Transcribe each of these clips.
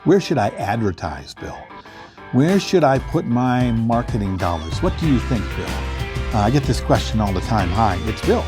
Where should I advertise, Bill? Where should I put my marketing dollars? What do you think, Bill? I get this question all the time. Hi, it's Bill.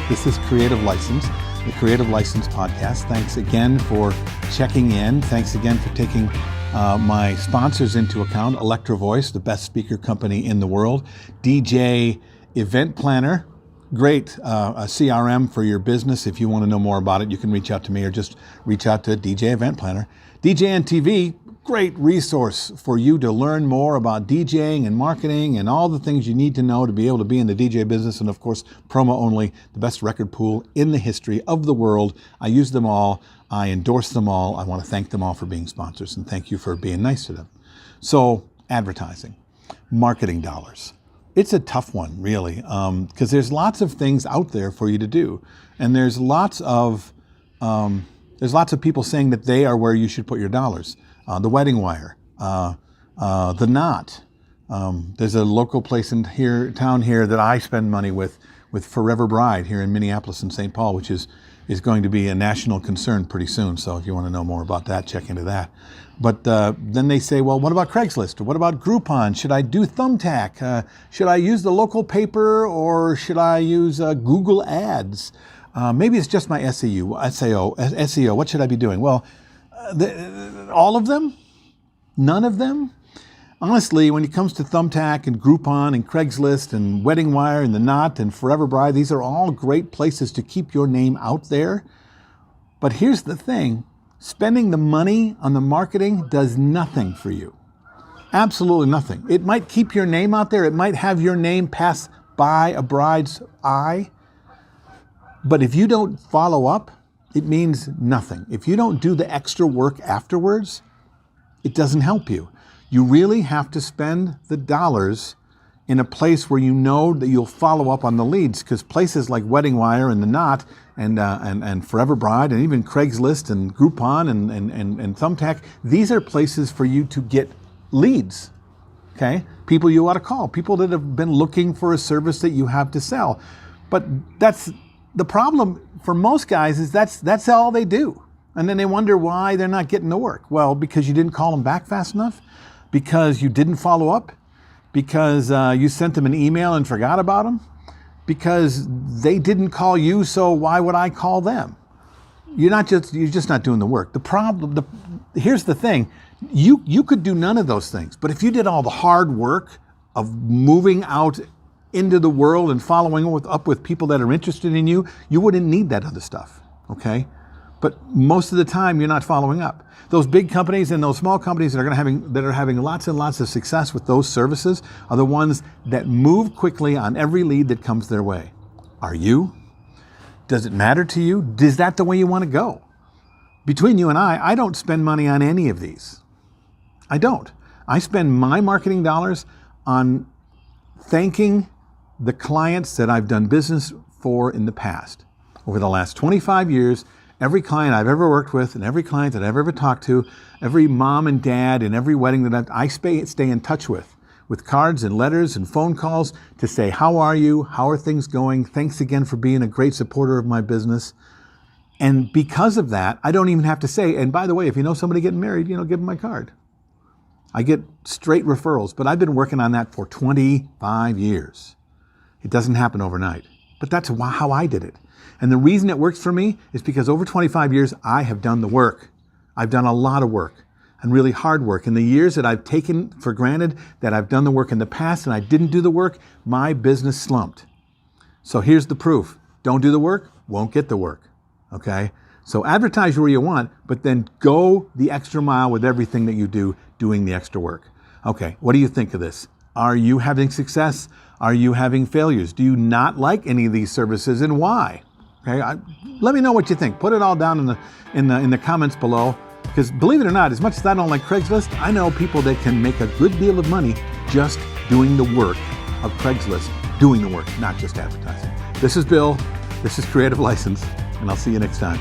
This is Creative License, the Creative License podcast. Thanks again for checking in. Thanks again for taking my sponsors into account. Electro Voice, the best speaker company in the world. DJ Event Planner, great a CRM for your business. If you want to know more about it, you can reach out to me or just reach out to DJ Event Planner. DJN TV, great resource for you to learn more about DJing and marketing and all the things you need to know to be able to be in the DJ business. And of course, promo only, the best record pool in the history of the world. I use them all. I endorse them all. I want to thank them all for being sponsors and thank you for being nice to them. So advertising, marketing dollars. It's a tough one, really, because there's lots of things out there for you to do. And there's lots of people saying that they are where you should put your dollars. The Wedding Wire, The Knot. There's a local place in town here that I spend money with Forever Bride here in Minneapolis and St. Paul, which is going to be a national concern pretty soon. So if you want to know more about that, check into that. But then they say, well, what about Craigslist? Or what about Groupon? Should I do Thumbtack? Should I use the local paper or should I use Google Ads? Maybe it's just my SEO. What should I be doing? Well, all of them? None of them? Honestly, when it comes to Thumbtack and Groupon and Craigslist and Wedding Wire and The Knot and Forever Bride, these are all great places to keep your name out there. But here's the thing, spending the money on the marketing does nothing for you. Absolutely nothing. It might keep your name out there. It might have your name pass by a bride's eye. But if you don't follow up, it means nothing. If you don't do the extra work afterwards, it doesn't help you. You really have to spend the dollars in a place where you know that you'll follow up on the leads, because places like Wedding Wire and The Knot and Forever Bride and even Craigslist and Groupon and Thumbtack, these are places for you to get leads, okay? People you ought to call, people that have been looking for a service that you have to sell. But that's the problem for most guys, is that's all they do. And then they wonder why they're not getting to work. Well, because you didn't call them back fast enough, because you didn't follow up, because you sent them an email and forgot about them, because they didn't call you, so why would I call them? You're just not doing the work. Here's the thing, you could do none of those things, but if you did all the hard work of moving out into the world and following up with people that are interested in you, you wouldn't need that other stuff, okay? But most of the time, you're not following up. Those big companies and those small companies that are having lots and lots of success with those services are the ones that move quickly on every lead that comes their way. Are you? Does it matter to you? Is that the way you want to go? Between you and I don't spend money on any of these. I don't. I spend my marketing dollars on thanking the clients that I've done business for in the past. Over the last 25 years, every client I've ever worked with and every client that I've ever talked to, every mom and dad and every wedding that I stay in touch with cards and letters and phone calls to say, how are you? How are things going? Thanks again for being a great supporter of my business. And because of that, I don't even have to say, and by the way, if you know somebody getting married, give them my card. I get straight referrals, but I've been working on that for 25 years. It doesn't happen overnight, but that's how I did it. And the reason it works for me is because over 25 years, I have done the work. I've done a lot of work and really hard work. In the years that I've taken for granted that I've done the work in the past and I didn't do the work, my business slumped. So here's the proof. Don't do the work, won't get the work, okay? So advertise where you want, but then go the extra mile with everything that you do, doing the extra work. Okay, what do you think of this? Are you having success? Are you having failures? Do you not like any of these services and why? Okay, let me know what you think. Put it all down in the comments below. Because believe it or not, as much as I don't like Craigslist, I know people that can make a good deal of money just doing the work of Craigslist, doing the work, not just advertising. This is Bill. This is Creative License, and I'll see you next time.